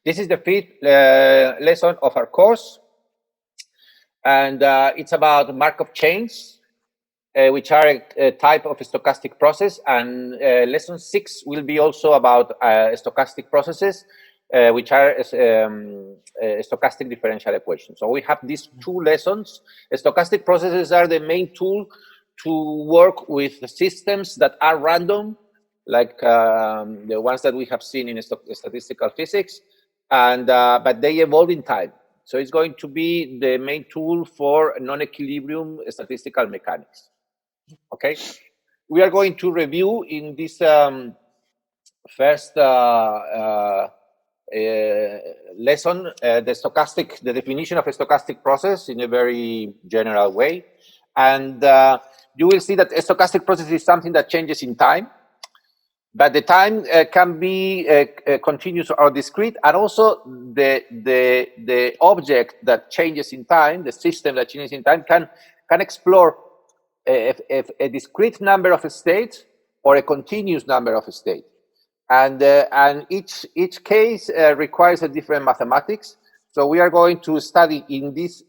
This is the fifth lesson of our course, and it's about Markov chains, which are a type of stochastic process. And lesson 6 will be also about stochastic processes, which are stochastic differential equations. So we have these 2 lessons. Stochastic processes are the main tool to work with systems that are random, like the ones that we have seen in statistical physics, and but they evolve in time. So it's going to be the main tool for non-equilibrium statistical mechanics. Okay, we are going to review in this first lesson the definition of a stochastic process in a very general way, and you will see that a stochastic process is something that changes in time, but the time can be continuous or discrete, and also the object that changes in time, the system that changes in time, can explore a discrete number of states or a continuous number of states, and each case requires a different mathematics. So we are going to study in this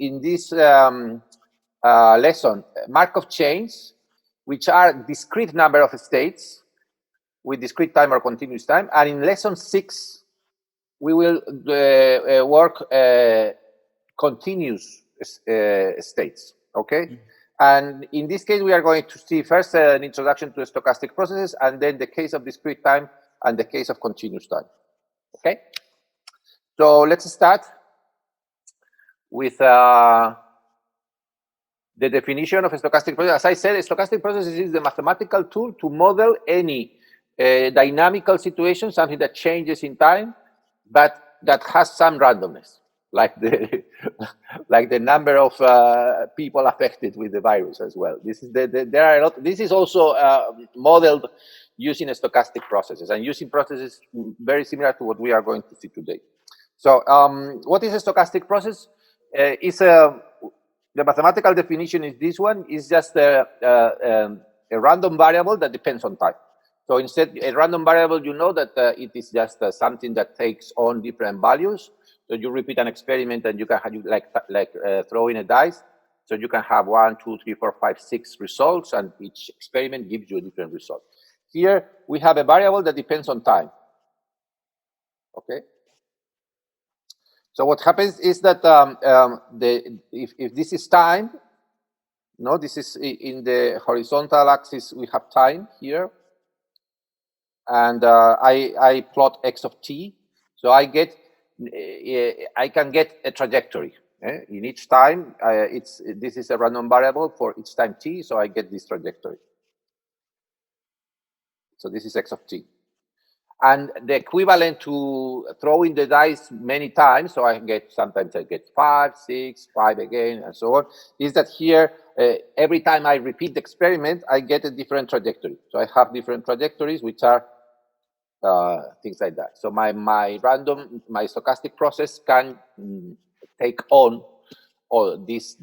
lesson Markov chains, which are discrete number of states with discrete time or continuous time, and in lesson 6 we will work continuous states. Okay. And in this case, we are going to see first an introduction to stochastic processes, and then the case of discrete time and the case of continuous time. Okay? So let's start with the definition of a stochastic process. As I said, a stochastic process is the mathematical tool to model any dynamical situation, something that changes in time, but that has some randomness, like the number of people affected with the virus as well. This is there are a lot. This is also modeled using stochastic processes and using processes very similar to what we are going to see today. So, what is a stochastic process? The mathematical definition is this one: is just a random variable that depends on time. So instead, a random variable, you know that it is just something that takes on different values. So you repeat an experiment, and you can have like throwing a dice. So you can have 1, 2, 3, 4, 5, 6 results, and each experiment gives you a different result. Here we have a variable that depends on time. Okay. So what happens is that if this is time, no, this is in the horizontal axis. We have time here, and I plot x of t. So I can get a trajectory in each time. This is a random variable for each time t, so I get this trajectory. So this is x of t, and the equivalent to throwing the dice many times. So sometimes I get 5, 6, 5 again, and so on. Is that here every time I repeat the experiment, I get a different trajectory. So I have different trajectories, which are things like that. So my stochastic process can take on all this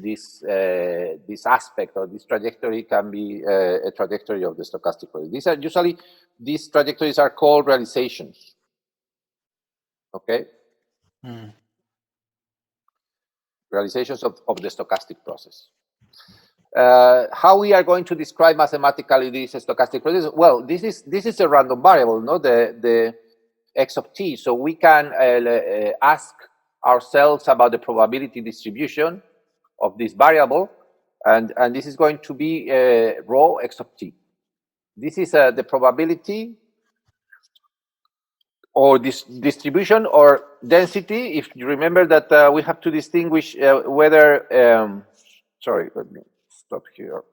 aspect, or this trajectory can be a trajectory of the stochastic process. These trajectories are called realizations. Okay. Realizations of the stochastic process. How we are going to describe mathematically this stochastic process? Well, this is a random variable, no, the x of t. So we can ask ourselves about the probability distribution of this variable, and this is going to be rho x of t. This is the probability or this distribution or density. If you remember that we have to distinguish whether sorry, let me stop here.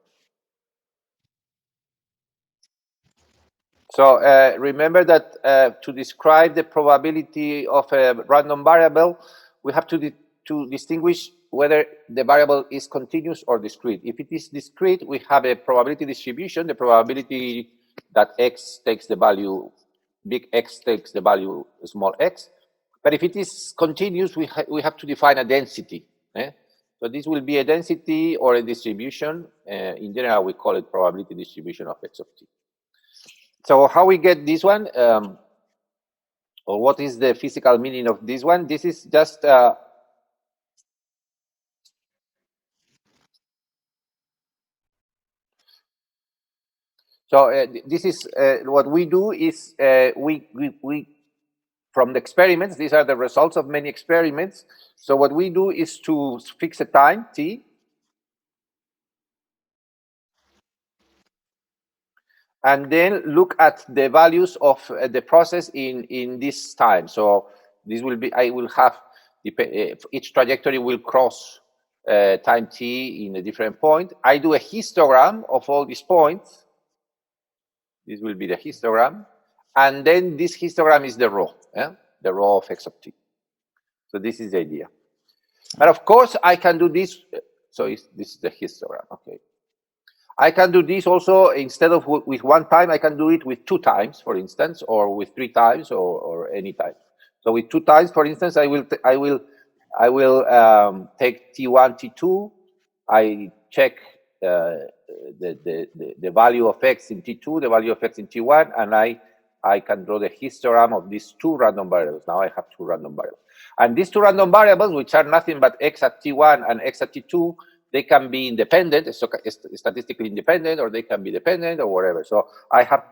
So remember that to describe the probability of a random variable, we have to distinguish whether the variable is continuous or discrete. If it is discrete, we have a probability distribution, the probability that x takes the value, big X takes the value small x. But if it is continuous, we have to define a density. So this will be a density or a distribution. In general, we call it probability distribution of x of t. So how we get this one? or what is the physical meaning of this one? This is just this is what we do is we from the experiments, these are the results of many experiments. So what we do is to fix a time, t, and then look at the values of the process in this time. So this will be, I will have, each trajectory will cross time t in a different point. I do a histogram of all these points. This will be the histogram. And then this histogram is the rho, the rho of x of t. So this is the idea. And of course, I can do this. So this is the histogram, okay. I can do this also, instead of with one time, I can do it with 2 times, for instance, or with 3 times, or any time. So with 2 times, for instance, I will take T1, T2. I check the value of x in T2, the value of x in T1, and I can draw the histogram of these 2 random variables. Now I have 2 random variables. And these 2 random variables, which are nothing but x at T1 and x at T2, they can be independent, so statistically independent, or they can be dependent, or whatever. So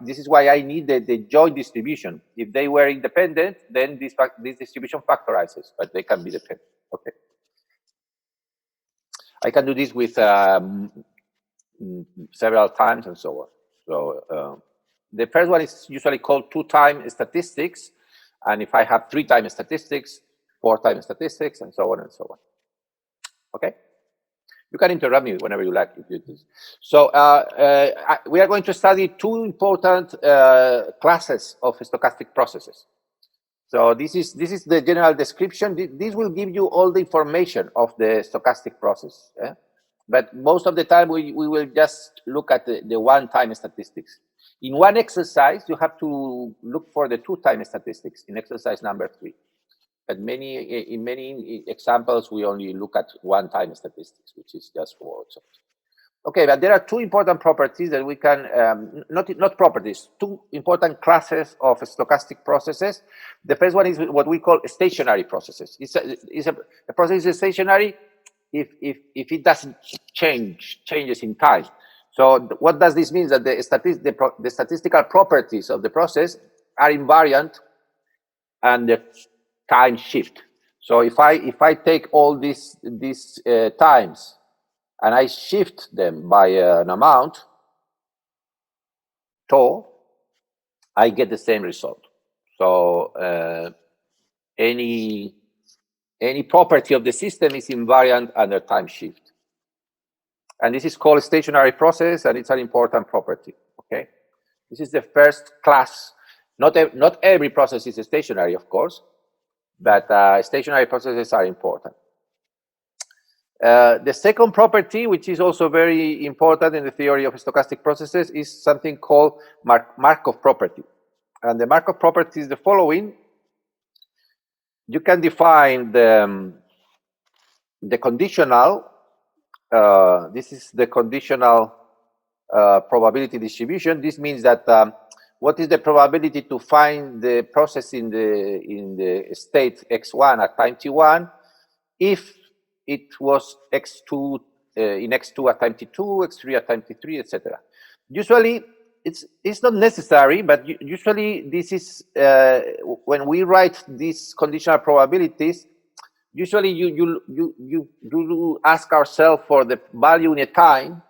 this is why I need the joint distribution. If they were independent, then this distribution factorizes, but they can be dependent. Okay. I can do this with several times and so on. So the first one is usually called 2-time statistics. And if I have 3-time statistics, 4-time statistics, and so on and so on. Okay. You can interrupt me whenever you like. If you do. So we are going to study 2 important classes of stochastic processes. So this is the general description. This will give you all the information of the stochastic process. But most of the time, we will just look at the 1-time statistics. In one exercise, you have to look for the 2-time statistics in exercise number 3. But in many examples, we only look at 1-time statistics, which is just for example. Okay, but there are 2 important properties that we can, not properties, 2 important classes of stochastic processes. The first one is what we call stationary processes. A process is stationary if it doesn't changes in time. So what does this mean? That the statistical properties of the process are invariant and the time shift. So if I take all these times and I shift them by an amount, tau, I get the same result. So any property of the system is invariant under time shift. And this is called a stationary process, and it's an important property. Okay, this is the first class. Not every process is stationary, of course, but stationary processes are important. The second property, which is also very important in the theory of stochastic processes, is something called Markov property. And the Markov property is the following. You can define the conditional, this is the conditional probability distribution. This means that what is the probability to find the process in the state x1 at time t1 if it was x2 in x2 at time t2, x3 at time t3, etc. Usually, it's not necessary, but usually this is when we write these conditional probabilities. Usually, you ask ourselves for the value in a time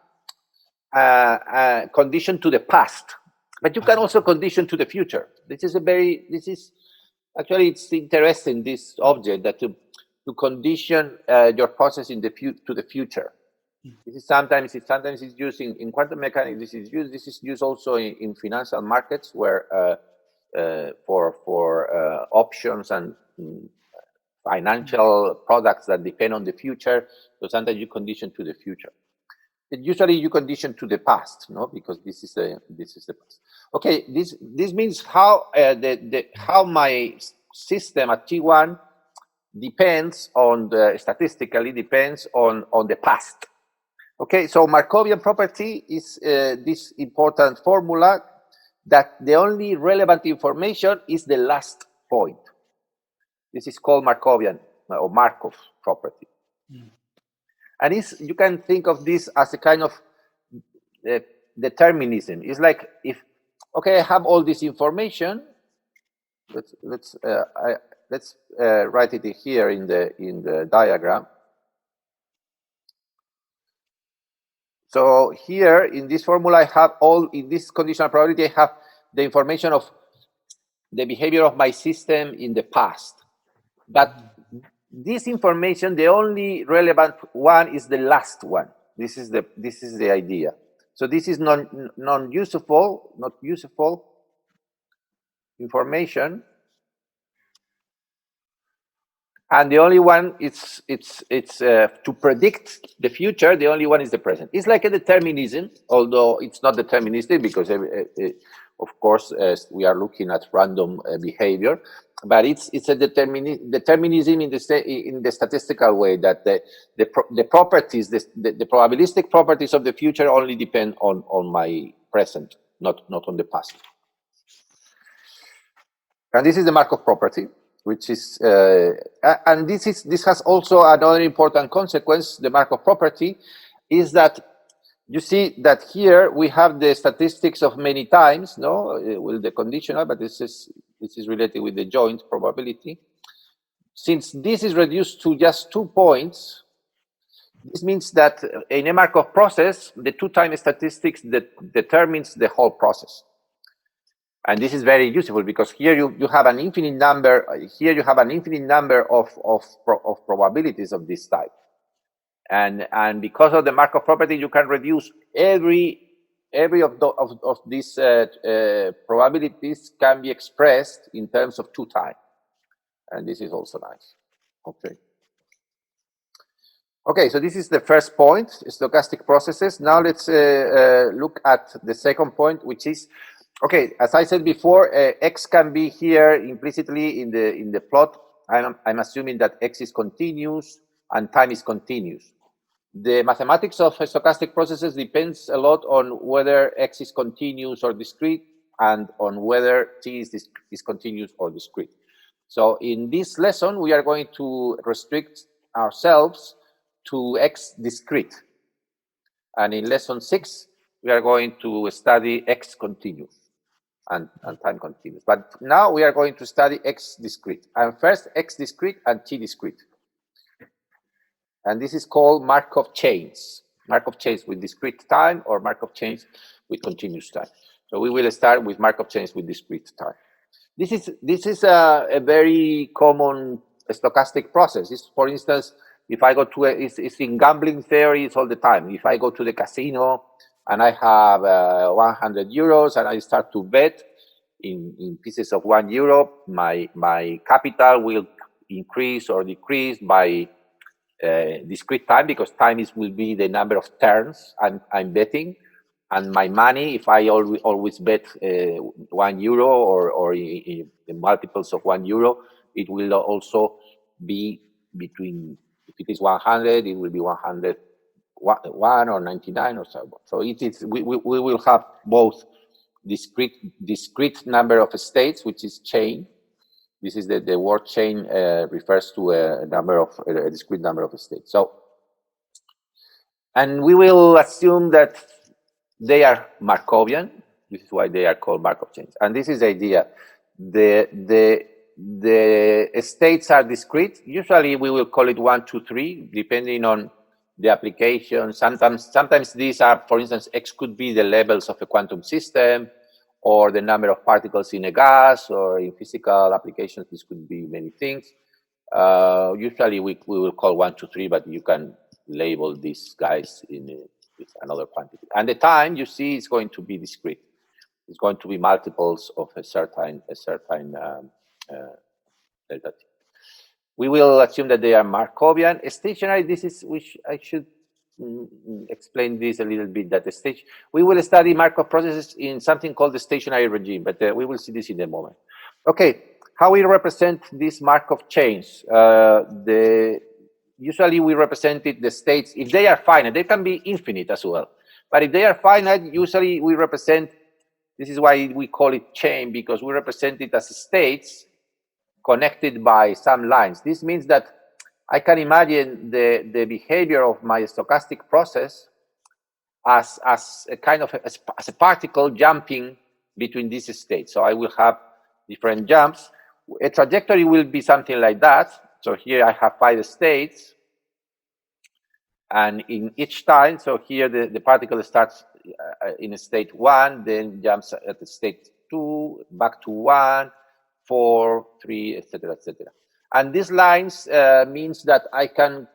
condition to the past, but you can also condition to the future. Actually it's interesting, this object, that to condition your process in to the future. This is sometimes it's used in quantum mechanics. This is used also in financial markets, where for options and financial products that depend on the future. So sometimes you condition to the future. Usually you condition to the past, no, because this is the past. Okay, this means how how my system at T1 depends on statistically depends on the past. Okay, so Markovian property is this important formula that the only relevant information is the last point. This is called Markovian or Markov property. And you can think of this as a kind of determinism. It's like if, okay, I have all this information. Let's write it here in the diagram. So here in this formula, I have in this conditional probability, I have the information of the behavior of my system in the past. But this information, the only relevant one is the last one. This is the idea. So this is not useful information. And the only one it's to predict the future. The only one is the present. It's like a determinism, although it's not deterministic because, of course, we are looking at random behavior. But it's a determinism in the statistical way that the properties, the probabilistic properties of the future only depend on my present, not on the past. And this is the Markov property, which is, and this has also another important consequence. The Markov property is that you see that here we have the statistics of many times, no, with the conditional, but this is related with the joint probability. Since this is reduced to just 2 points, this means that in a Markov process, the 2-time statistics determines the whole process. And this is very useful because here you have an infinite number. Here you have an infinite number of probabilities of this type, and because of the Markov property, you can reduce every of these probabilities can be expressed in terms of 2-time, and this is also nice. Okay, so this is the first point, stochastic processes. Now let's look at the second point, which is, okay, as I said before, x can be here implicitly in the plot. I'm assuming that x is continuous and time is continuous. The mathematics of stochastic processes depends a lot on whether x is continuous or discrete, and on whether t is continuous or discrete. So in this lesson, we are going to restrict ourselves to x discrete, and in lesson 6, we are going to study x continuous and time continuous. But now we are going to study x discrete, and first x discrete and t discrete. And this is called Markov chains. Markov chains with discrete time, or Markov chains with continuous time. So we will start with Markov chains with discrete time. This is a very common stochastic process. It's, for instance, if I go to it's in gambling theory, it's all the time. If I go to the casino and I have 100 euros and I start to bet in pieces of €1, my capital will increase or decrease by discrete time, because time will be the number of turns I'm betting, and my money, if I always bet €1 or in multiples of €1, it will also be between, if it is 100, it will be 101 or 99 or so. So it is we will have both discrete number of states, which is chain. This is the word chain refers to a discrete number of states. So, and we will assume that they are Markovian. This is why they are called Markov chains. And this is the idea. The states are discrete. Usually we will call it 1, 2, 3, depending on the application. Sometimes these are, for instance, X could be the levels of a quantum system, or the number of particles in a gas, or in physical applications, this could be many things. Usually we will call 1, 2, 3, but you can label these guys with another quantity. And the time, you see, is going to be discrete. It's going to be multiples of a certain delta t. We will assume that they are Markovian. Stationary, this is, which I should explain this a little bit, that we will study Markov processes in something called the stationary regime, but we will see this in a moment. Okay, how we represent these Markov chains? Usually we represented the states, if they are finite, they can be infinite as well. But if they are finite, usually we represent, this is why we call it chain, because we represent it as states connected by some lines. This means that I can imagine the behavior of my stochastic process as a kind of as a particle jumping between these states. So I will have different jumps. A trajectory will be something like that. So here I have 5 states, and in each time, so here the particle starts in a state 1, then jumps at the state 2, back to 1, 4, 3, etc., etc. And these lines means that I can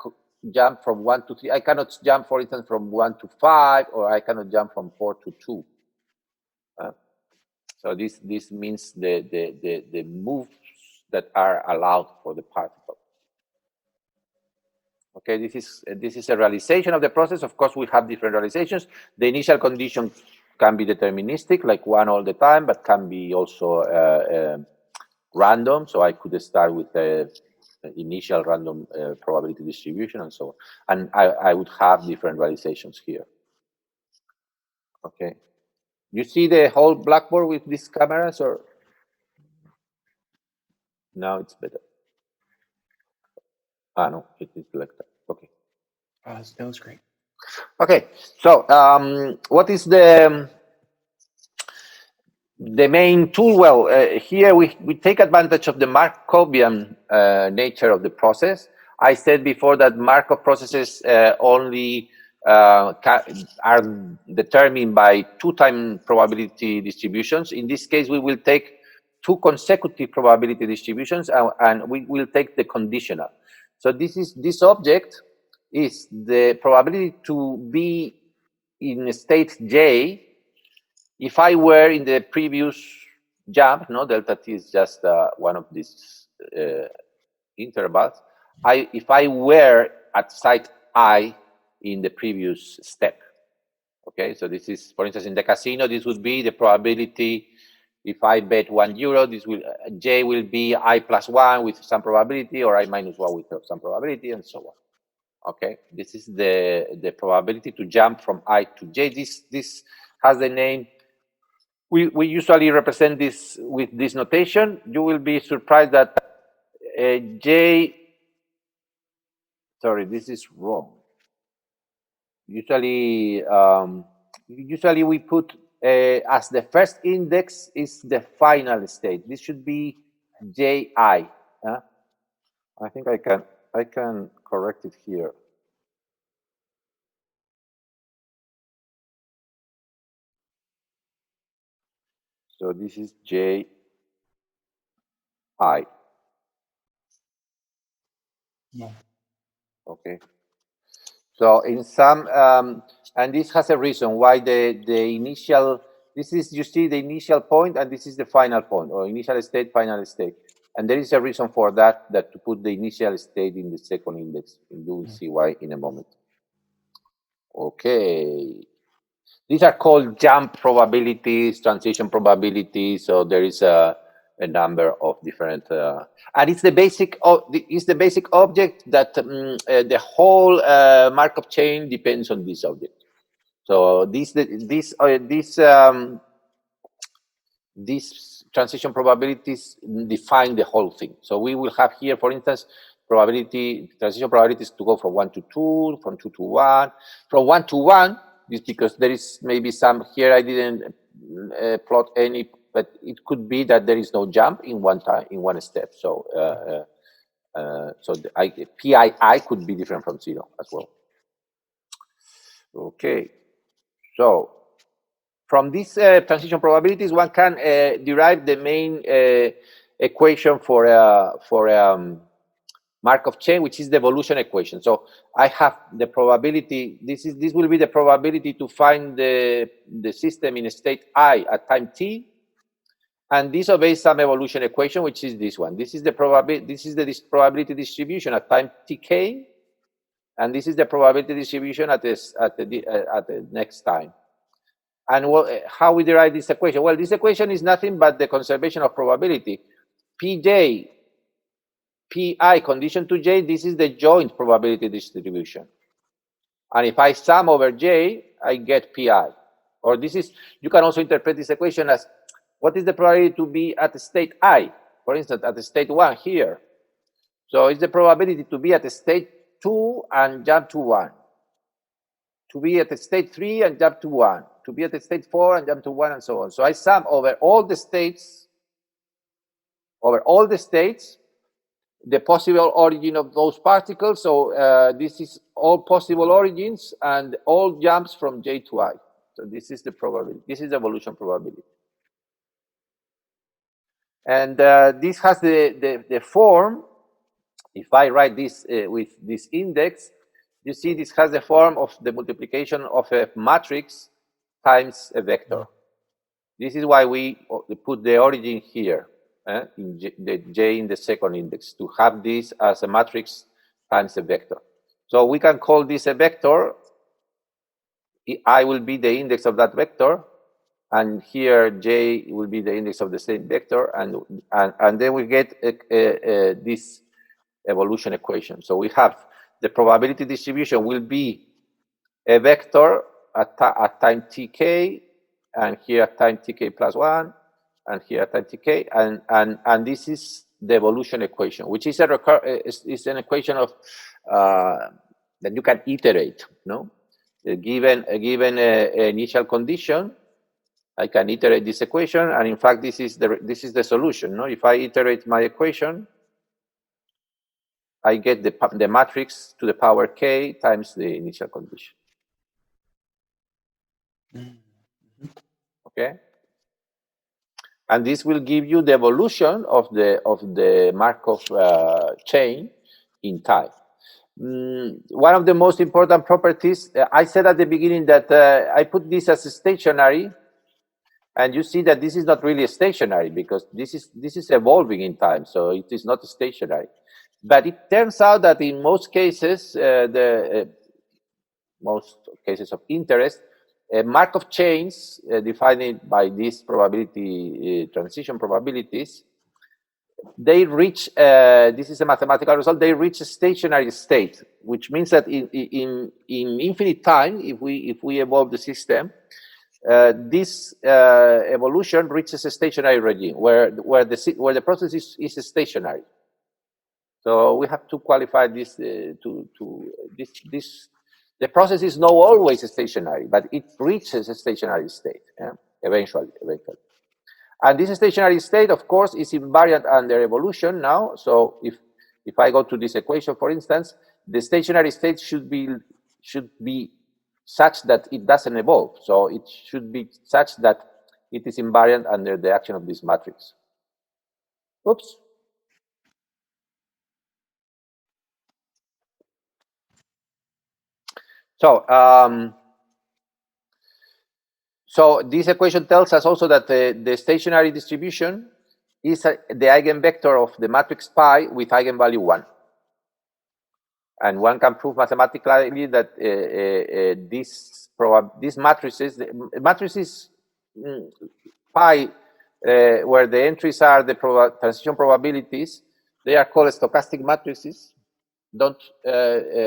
jump from 1 to 3. I cannot jump, for instance, from 1 to 5, or I cannot jump from 4 to 2. So this means the moves that are allowed for the particle. Okay, this is a realization of the process. Of course, we have different realizations. The initial condition can be deterministic, like 1 all the time, but can be also random. So I could start with a initial random probability distribution and so on. And I would have different realizations here. Okay. You see the whole blackboard with these cameras, or now it's better? Ah, no, it is like that. Okay. That was great. Okay. So what is the main tool? Well, here we take advantage of the Markovian nature of the process. I said before that Markov processes only are determined by 2-time probability distributions. In this case, we will take 2 consecutive probability distributions, and we will take the conditional. So this object is the probability to be in state J if I were in the previous jump. No, delta t is just one of these intervals. If I were at site I in the previous step. Okay, so this is, for instance, in the casino, this would be the probability. If I bet €1, this will J will be I plus 1 with some probability, or I minus 1 with some probability, and so on. Okay, this is the probability to jump from I to J. This has the name. We usually represent this with this notation. You will be surprised that J. Sorry, this is wrong. Usually we put as the first index is the final state. This should be Ji. I think I can correct it here. So this is Ji. Yeah. Okay. So in some and this has a reason why the initial, this is, you see the initial point, and this is the final point, or initial state, final state. And there is a reason for that to put the initial state in the second index. And you will see why in a moment. Okay. These are called jump probabilities, transition probabilities. So there is a number of different, and it's the basic object that the whole Markov chain depends on this object. So these transition probabilities define the whole thing. So we will have here, for instance, transition probabilities to go from 1 to 2, from 2 to 1, from 1 to 1. This because there is maybe some here I didn't plot any, but it could be that there is no jump in one step. So the PII could be different from 0 as well. Okay, so from these transition probabilities, one can derive the main equation for Markov chain, which is the evolution equation. So I have the probability. This will be the probability to find the system in state I at time t, and this obeys some evolution equation, which is this one. This is the probability. This is the probability distribution at time tk, and this is the probability distribution at the next time. And how we derive this equation? Well, this equation is nothing but the conservation of probability. Pj, Pi condition to J, this is the joint probability distribution. And if I sum over J, I get Pi. Or this is, you can also interpret this equation as, what is the probability to be at state I? for instance, at the state 1 here. So it's the probability to be at the state 2 and jump to 1, to be at the state 3 and jump to 1, to be at the state 4 and jump to 1, and so on. So I sum over all the states, the possible origin of those particles. So this is all possible origins and all jumps from J to I. So this is the probability. This is the evolution probability. And this has the form. If I write this with this index, you see this has the form of the multiplication of a matrix times a vector. This is why we put the origin here, in the J in the second index, to have this as a matrix times a vector. So we can call this a vector. I will be the index of that vector, and here J will be the index of the same vector, and then we get this evolution equation. So we have the probability distribution will be a vector at time tk, and here at time tk plus 1, and here at time tk, and this is the evolution equation, which is is an equation of that you can iterate. No, given initial condition, I can iterate this equation, and in fact, this is the solution. No, if I iterate my equation, I get the matrix to the power k times the initial condition. Okay, and this will give you the evolution of the Markov chain in time. One of the most important properties, I said at the beginning that I put this as a stationary, and you see that this is not really stationary because this is evolving in time, so it is not stationary. But it turns out that in most cases, most cases of interest, Markov chains defined by these probability transition probabilities, they reach, this is a mathematical result, they reach a stationary state, which means that in infinite time, if we evolve the system, this evolution reaches a stationary regime where the process is stationary. So we have to qualify this the process is not always stationary, but it reaches a stationary state eventually. And this stationary state, of course, is invariant under evolution now. So if I go to this equation, for instance, the stationary state should be such that it doesn't evolve. So it should be such that it is invariant under the action of this matrix. Oops. So this equation tells us also that the stationary distribution is the eigenvector of the matrix pi with eigenvalue 1. And one can prove mathematically that these matrices pi, where the entries are the transition probabilities, they are called stochastic matrices. Don't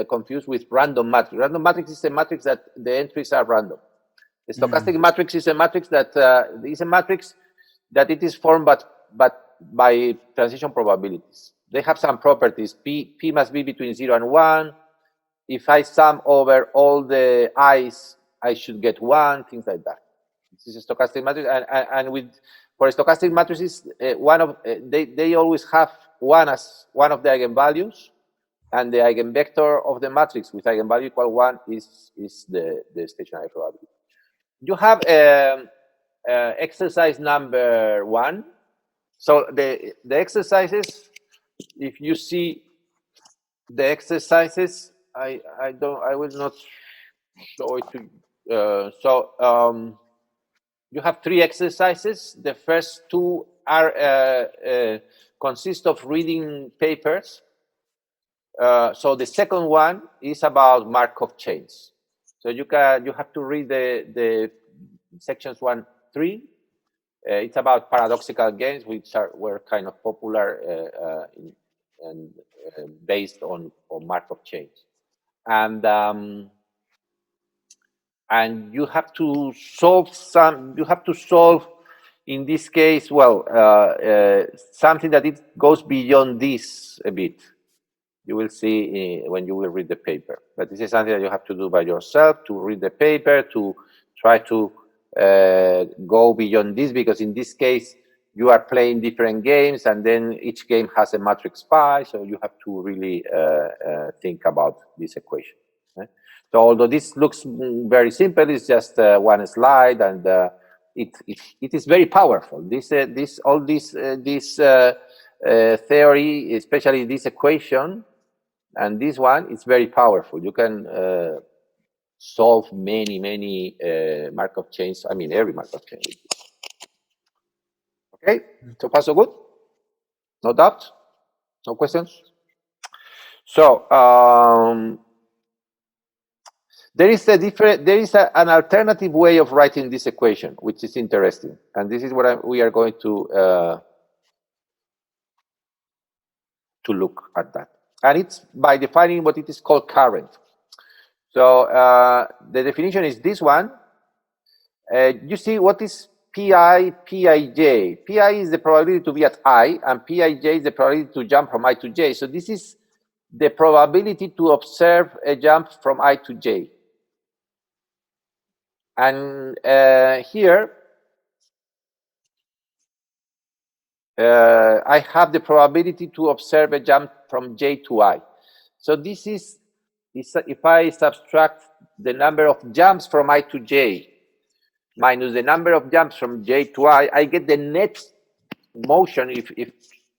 confuse with random matrix. Random matrix is a matrix that the entries are random. The stochastic matrix is a matrix that it is formed but by transition probabilities. They have some properties. P must be between 0 and 1. If I sum over all the i's, I should get 1, things like that. This is a stochastic matrix, and for stochastic matrices, they always have 1 as one of the eigenvalues, and the eigenvector of the matrix with eigenvalue equal 1 is the stationary probability. You have exercise number 1. So the exercises, if you see the exercises, I will not show it to you. You have 3 exercises. The first 2 are consist of reading papers. So the second one is about Markov chains. So you have to read the sections 1, 3. It's about paradoxical games, which were kind of popular and based on Markov chains, and you have to solve in this case, well, something that it goes beyond this a bit. You will see when you will read the paper. But this is something that you have to do by yourself, to read the paper, to try to go beyond this, because in this case, you are playing different games, and then each game has a matrix pi, so you have to really think about this equation. So although this looks very simple, it's just one slide, and it is very powerful. This theory, especially this equation, and this one is very powerful. You can solve many Markov chains. I mean, every Markov chain. Okay, so far so good. No doubt, no questions. So there is an alternative way of writing this equation, which is interesting, and this is what we are going to look at that. And it's by defining what it is called current. So the definition is this one. You see what is Pi, Pij. Pi is the probability to be at I, and Pij is the probability to jump from I to j. So this is the probability to observe a jump from I to j. And here, I have the probability to observe a jump from j to I. So this is, if I subtract the number of jumps from I to j minus the number of jumps from j to I get the net motion. If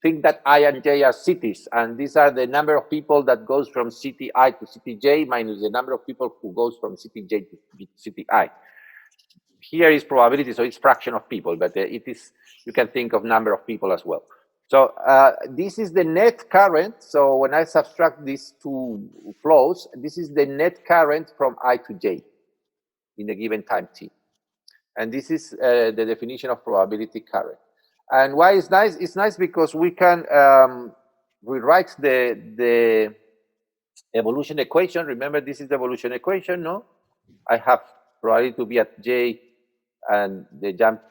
think that I and j are cities, and these are the number of people that goes from city I to city j minus the number of people who goes from city j to city I. Here is probability, so it's fraction of people, but it is, you can think of number of people as well. So this is the net current. So when I subtract these two flows, this is the net current from I to j in a given time t. And this is the definition of probability current. And why it's nice? It's nice because we can rewrite the evolution equation. Remember, this is the evolution equation, no? I have probability to be at j, and the jump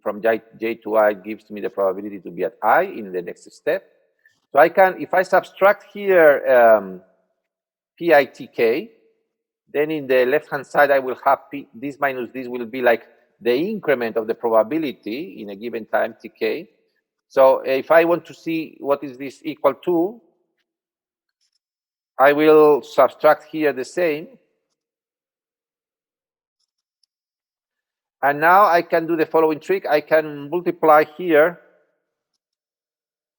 from j to I gives me the probability to be at I in the next step. So I can, if I subtract here PITK, then in the left-hand side, I will have this minus this will be like the increment of the probability in a given time tk. So if I want to see what is this equal to, I will subtract here the same. And now I can do the following trick. I can multiply here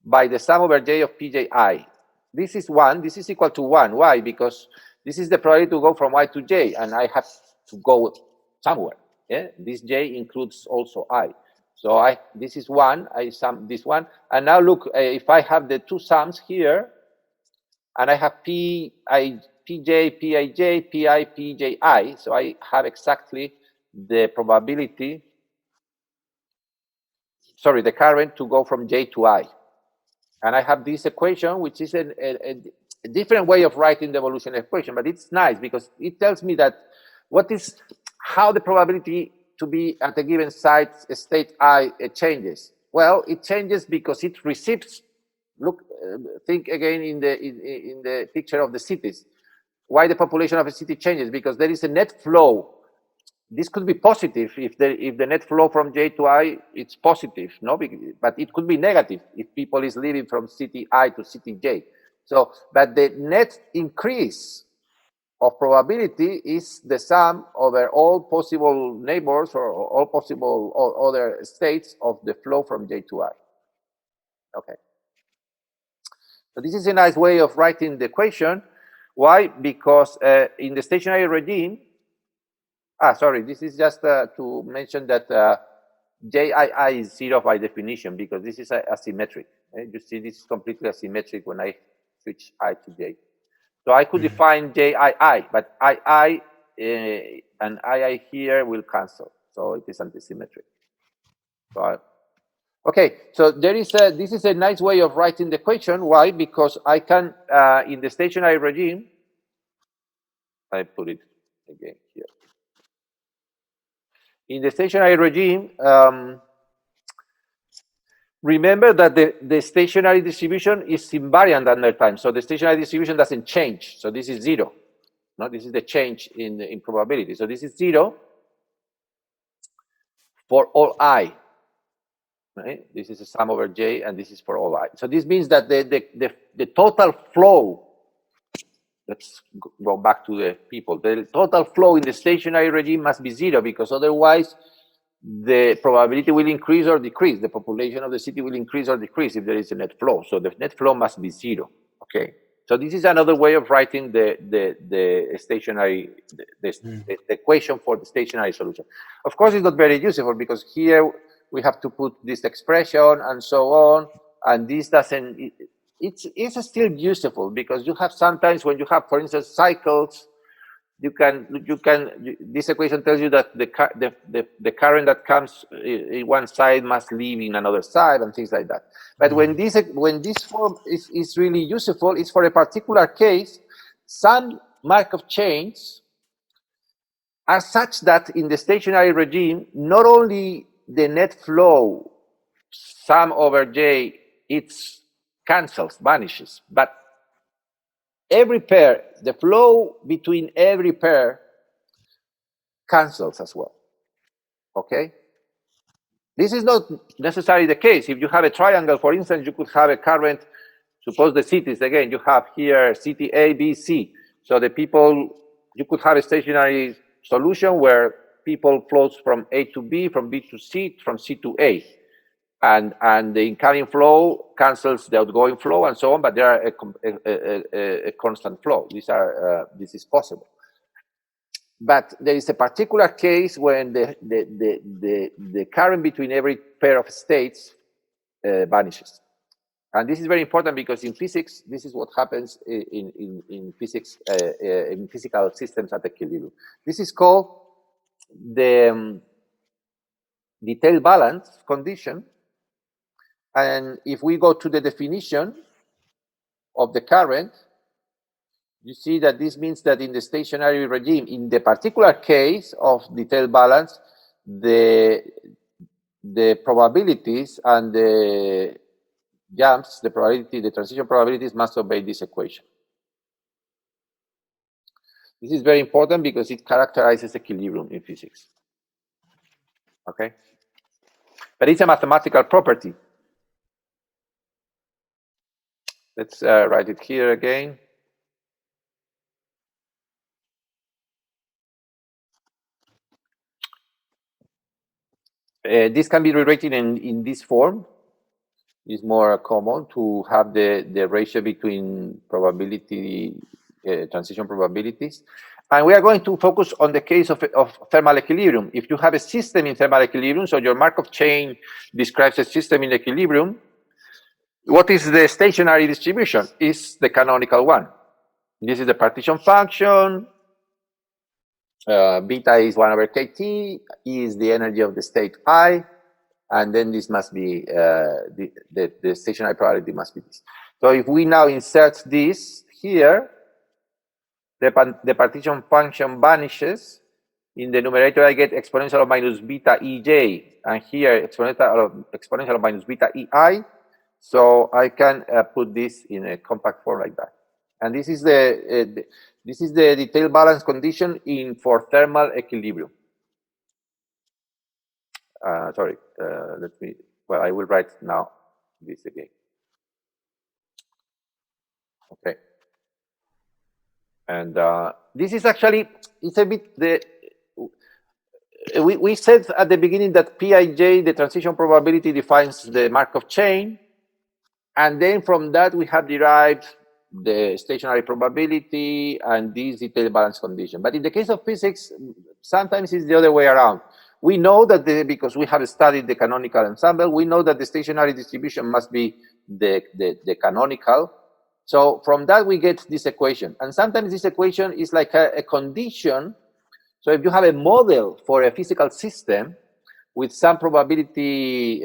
by the sum over j of pji. This is 1. This is equal to 1. Why? Because this is the probability to go from I to j, and I have to go somewhere. Yeah? This j includes also I. So this is 1. I sum this one. And now look, if I have the two sums here, and I have pj, pij, pi, pji, so I have exactly the probability, sorry, the current to go from j to I. And I have this equation, which is a different way of writing the evolution equation, but it's nice because it tells me that how the probability to be at a given site state I changes. Well, it changes because it receives. Look, think again in the picture of the cities. Why the population of a city changes? Because there is a net flow. This could be positive if the net flow from j to I, it's positive, no? But it could be negative if people is living from city I to city j. So, but the net increase of probability is the sum over all possible neighbors or all possible other states of the flow from j to I. Okay. So this is a nice way of writing the equation. Why? Because in the stationary regime, sorry, this is just to mention that JII is 0 by definition because this is asymmetric. You see, this is completely asymmetric when I switch I to J. So I could define JII, but II and II here will cancel. So it is antisymmetric. So okay, so this is a nice way of writing the equation. Why? Because I can, in the stationary regime, I put it again here. In the stationary regime, Remember that the stationary distribution is invariant under time. So the stationary distribution doesn't change. So this is 0. No, this is the change in probability. So this is 0 for all I. Right? This is a sum over J, and this is for all I. So this means that the total flow, let's go back to the people, the total flow in the stationary regime must be 0, because otherwise the probability will increase or decrease. The population of the city will increase or decrease if there is a net flow. So the net flow must be 0. Okay. So this is another way of writing the stationary, the equation for the stationary solution. Of course, it's not very useful, because here we have to put this expression and so on, and this doesn't. It's still useful, because you have sometimes when you have, for instance, cycles. This equation tells you that the current that comes in one side must leave in another side and things like that. But when this form is really useful, it's for a particular case. Some Markov chains are such that in the stationary regime, not only the net flow sum over J, it's cancels, vanishes, but every pair, the flow between every pair cancels as well. Okay? This is not necessarily the case. If you have a triangle, for instance, you could have a current, suppose the cities, again, you have here city A, B, C. So the people, you could have a stationary solution where people flows from A to B, from B to C, from C to A. And the incoming flow cancels the outgoing flow and so on, but there are a constant flow. This is possible. But there is a particular case when the current between every pair of states vanishes. And this is very important, because in physics, this is what happens in physics, in physical systems at equilibrium. This is called the detailed balance condition. And if we go to the definition of the current, you see that this means that in the stationary regime, in the particular case of detailed balance, the probabilities and the jumps, the transition probabilities must obey this equation. This is very important because it characterizes equilibrium in physics. Okay? But it's a mathematical property. Let's write it here again. This can be rewritten in this form. It's more common to have the ratio between probability, transition probabilities. And we are going to focus on the case of thermal equilibrium. If you have a system in thermal equilibrium, so your Markov chain describes a system in equilibrium, what is the stationary distribution? Is the canonical one. This is the partition function. Beta is 1 over kt, E is the energy of the state I, and then this must be, the stationary probability must be this. So if we now insert this here, the partition function vanishes. In the numerator, I get exponential of minus beta Ej, and here exponential of minus beta Ei. So I can put this in a compact form like that. And this is the detailed balance condition for thermal equilibrium. Sorry, I will write now this again. Okay. And this is actually, it's a bit, we said at the beginning that Pij, the transition probability, defines the Markov chain. And then from that, we have derived the stationary probability and this detailed balance condition. But in the case of physics, sometimes it's the other way around. We know that because we have studied the canonical ensemble, we know that the stationary distribution must be the canonical. So from that, we get this equation. And sometimes this equation is like a condition. So if you have a model for a physical system with some probability,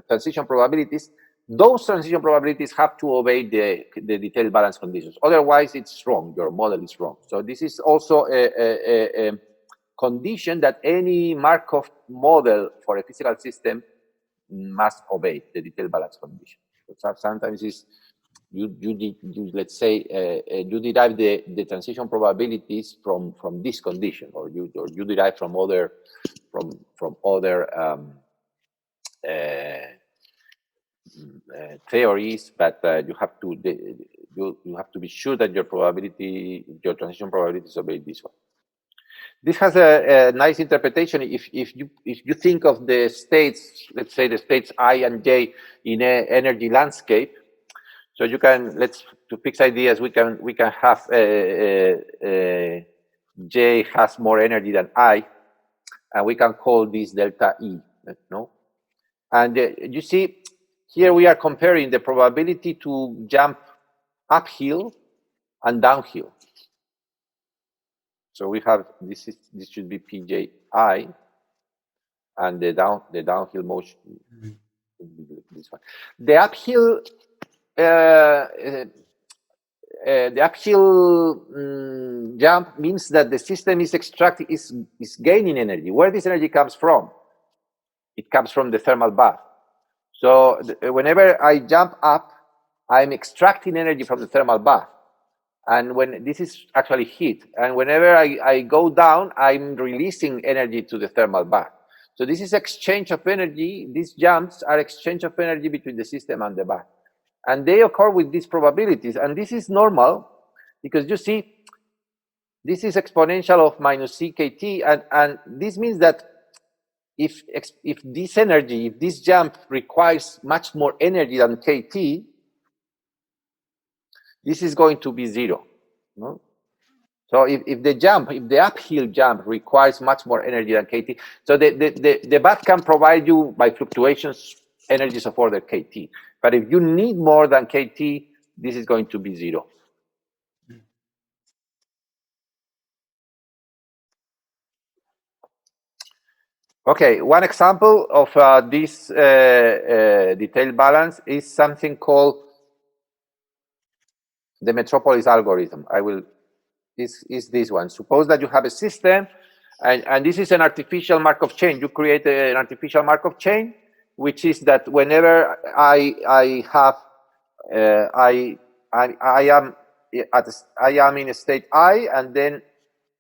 transition probabilities, those transition probabilities have to obey the detailed balance conditions. Otherwise, it's wrong. Your model is wrong. So this is also a condition that any Markov model for a physical system must obey the detailed balance condition. So sometimes it's you let's say you derive the transition probabilities from this condition, or you derive from other theories, but you have to you have to be sure that your transition probabilities obey this one. This has a nice interpretation if you think of the states, let's say the states I and J in an energy landscape. So you can, to fix ideas, we can have J has more energy than I, and we can call this delta E, no? And you see, here we are comparing the probability to jump uphill and downhill. So we have this should be PJI, and the downhill motion would be this one. The uphill jump means that the system is gaining energy. Where this energy comes from? It comes from the thermal bath. So whenever I jump up, I'm extracting energy from the thermal bath. And when this is actually heat, and whenever I go down, I'm releasing energy to the thermal bath. So this is exchange of energy. These jumps are exchange of energy between the system and the bath. And they occur with these probabilities. And this is normal because you see, this is exponential of minus CKT. And this means that if this jump requires much more energy than KT, this is going to be zero. No? So if the uphill jump requires much more energy than KT, so the bath can provide you by fluctuations energies of order KT. But if you need more than KT, this is going to be zero. Okay, one example of this detailed balance is something called the Metropolis algorithm. Is this one. Suppose that you have a system, and this is an artificial Markov chain. You create an artificial Markov chain, which is that whenever I am in a state I, and then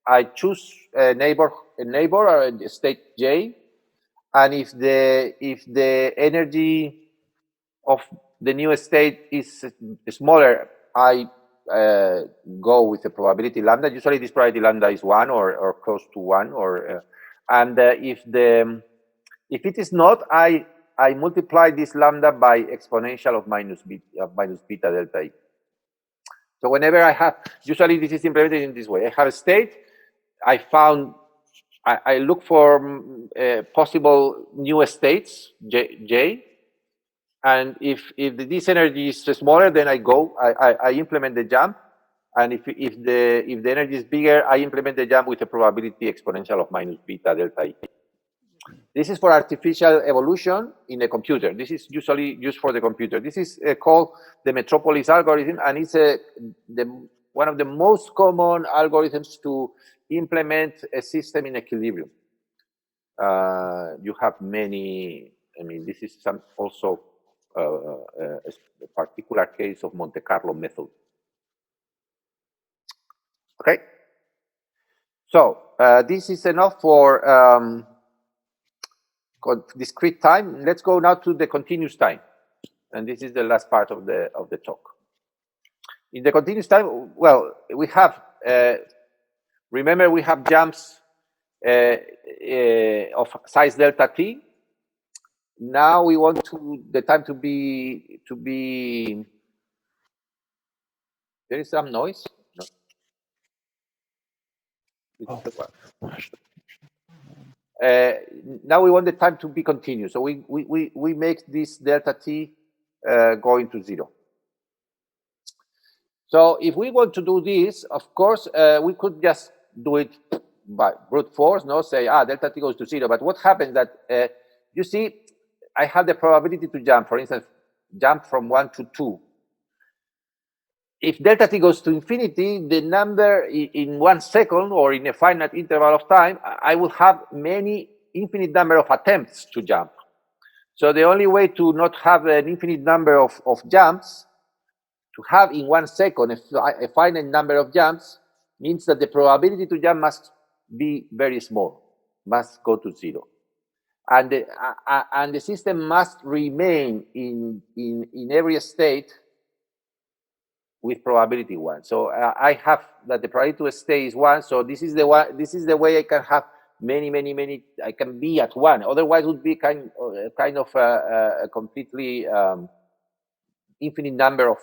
I choose a neighbor or a state J, and if the energy of the new state is smaller, I go with the probability lambda. Usually, this probability lambda is 1 or close to 1, and if it is not, I multiply this lambda by exponential of minus beta delta E. So whenever I have, usually this is implemented in this way. I have a state. I look for possible new states J, and if this energy is smaller, then I implement the jump, and if the energy is bigger, I implement the jump with a probability exponential of minus beta delta E. This is for artificial evolution in a computer. This is usually used for the computer. This is called the Metropolis algorithm, and it's one of the most common algorithms to implement a system in equilibrium. You have many. I mean, this is also a particular case of Monte Carlo method. Okay. So this is enough for discrete time. Let's go now to the continuous time, and this is the last part of the talk. In the continuous time, well, we have remember we have jumps of size delta t. Now we want the time to be. There is some noise. No. Now we want the time to be continuous, so we make this delta t going to 0. So if we want to do this, of course, we could just do it by brute force, no? Say, delta t goes to 0. But what happens that, you see, I have the probability to jump, for instance, jump from 1 to 2. If delta t goes to infinity, the number in 1 second or in a finite interval of time, I will have infinite number of attempts to jump. So the only way to not have an infinite number of jumps, to have in 1 second a finite number of jumps, means that the probability to jump must be very small, must go to 0. And the system must remain in every state with probability 1. So I have that the probability to stay is 1. So this is the one. This is the way I can have many. I can be at 1. Otherwise, it would be kind of a completely infinite number of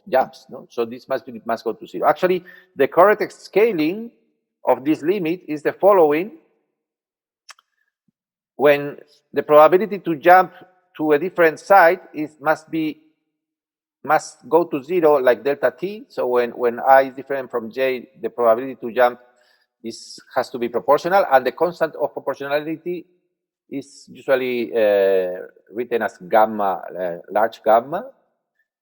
jumps. No, so this must go to 0. Actually, the correct scaling of this limit is the following: when the probability to jump to a different side must go to 0, like delta t. So when I is different from j, the probability to jump has to be proportional, and the constant of proportionality is usually written as gamma, large gamma,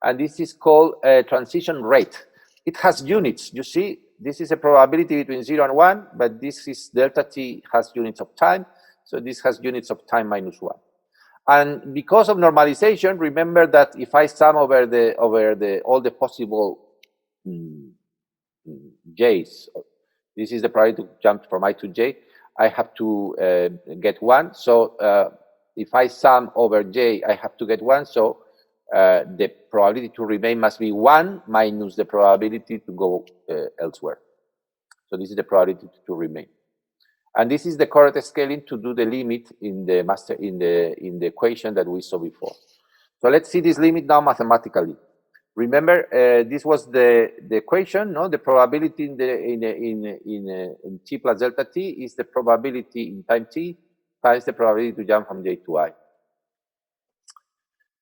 and this is called transition rate. It has units. You see, this is a probability between 0 and 1, but this is delta t has units of time, so this has units of time minus 1. And because of normalization, remember that if I sum over all the possible j's, this is the probability to jump from I to j, I have to get 1. So if I sum over j, I have to get 1. So the probability to remain must be 1 minus the probability to go elsewhere. So this is the probability to remain. And this is the correct scaling to do the limit in the the equation that we saw before. So let's see this limit now mathematically. Remember, this was the equation. No, the probability in t plus delta t is the probability in time t times the probability to jump from j to I.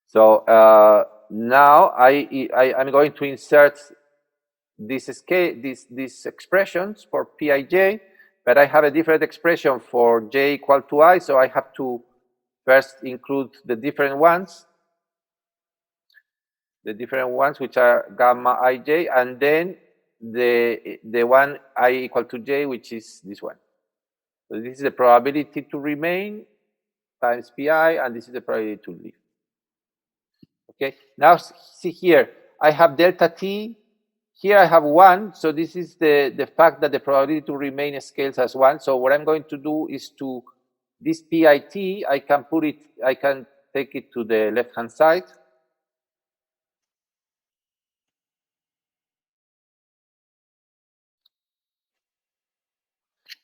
So now I'm going to insert these expressions for Pij. But I have a different expression for j equal to I, so I have to first include the different ones which are gamma ij, and then the one I equal to j, which is this one. So this is the probability to remain times pi, and this is the probability to leave. Okay, now see here, I have delta t. Here I have 1, so this is the fact that the probability to remain scales as 1. So what I'm going to do is to this PIT, I can take it to the left-hand side.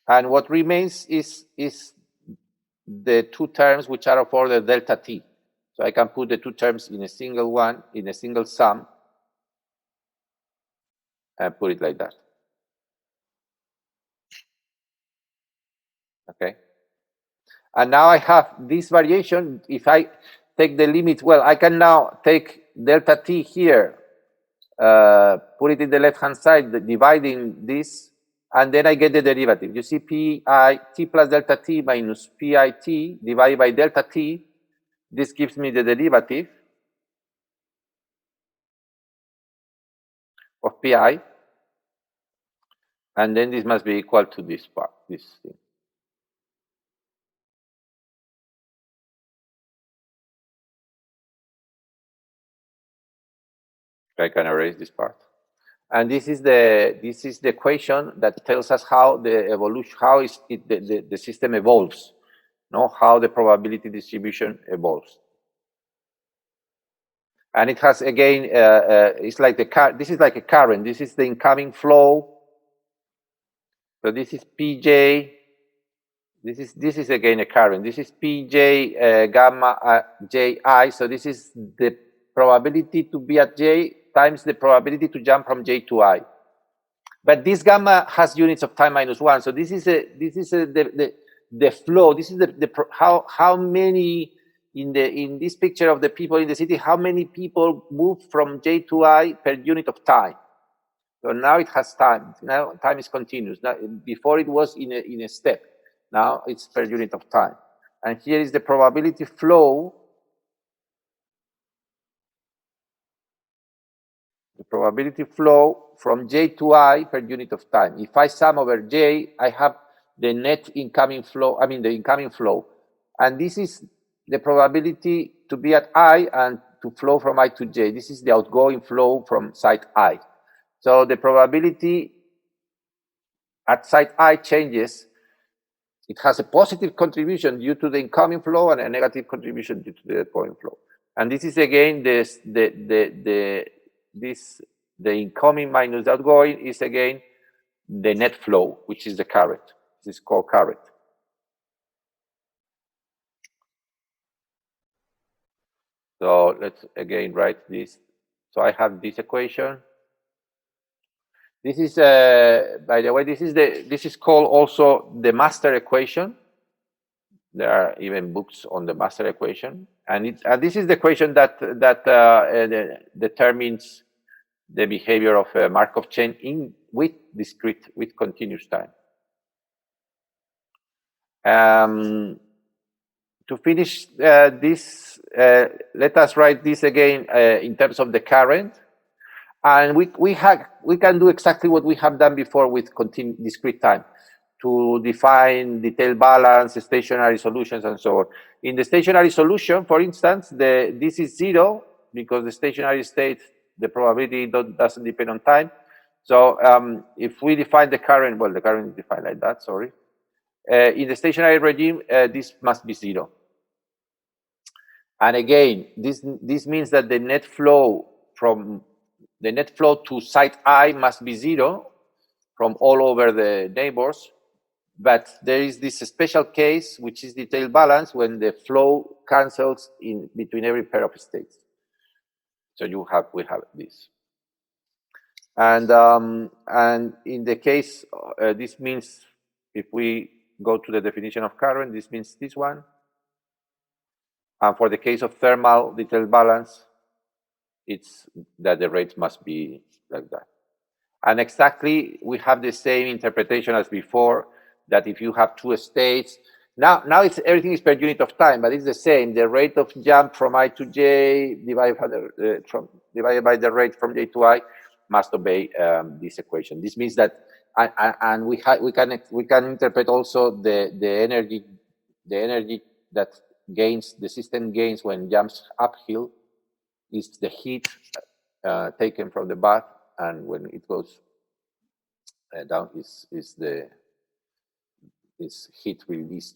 And what remains is the two terms which are of order delta t. So I can put the two terms in a single one, in a single sum, and put it like that. Okay. And now I have this variation. If I take the limit, well, I can now take delta t here, put it in the left-hand side, dividing this, and then I get the derivative. You see, pi t plus delta t minus pi t divided by delta t. This gives me the derivative of pi, and then this must be equal to this part, this thing. I can erase this part. And this is the equation that tells us how the evolution, how is it, the system evolves, no, how the probability distribution evolves. And it has again, it's like this is like a current. This is the incoming flow. So this is Pj. This is again a current. This is Pj gamma Ji. So this is the probability to be at J times the probability to jump from J to I. But this gamma has units of time minus 1. So this is the flow. This is how many in this picture of the people in the city, how many people move from J to I per unit of time. So now it has time. Now time is continuous. Now, before it was in a step. Now it's per unit of time. And here is the probability flow. The probability flow from J to I per unit of time. If I sum over J, I have the net incoming flow, the incoming flow. And this is the probability to be at I and to flow from I to J. This is the outgoing flow from site I. So the probability at site I changes. It has a positive contribution due to the incoming flow and a negative contribution due to the outgoing flow. And this is again the incoming minus the outgoing is again the net flow, which is the current. This is called current. So let's again write this. So I have this equation. This is, by the way, this is called also the master equation. There are even books on the master equation, and this is the equation that determines the behavior of a Markov chain with continuous time. To finish this, let us write this again in terms of the current, and we can do exactly what we have done before with discrete time, to define detailed balance, stationary solutions, and so on. In the stationary solution, for instance, this is 0 because the stationary state, the probability doesn't depend on time. So if we define the current, well, the current is defined like that, sorry. In the stationary regime, this must be 0. And again, this means that the net flow to site I must be 0 from all over the neighbors. But there is this special case, which is detailed balance, when the flow cancels in between every pair of states. So we have this. And in the case, this means, if we go to the definition of current, this means this one. And for the case of thermal detailed balance, it's that the rates must be like that. And exactly, we have the same interpretation as before, that if you have two states, now everything is per unit of time, but it's the same. The rate of jump from I to J divided by the rate from J to I must obey this equation. This means that, and we can interpret also the energy that the system gains when jumps uphill is the heat taken from the bath, and when it goes down is heat released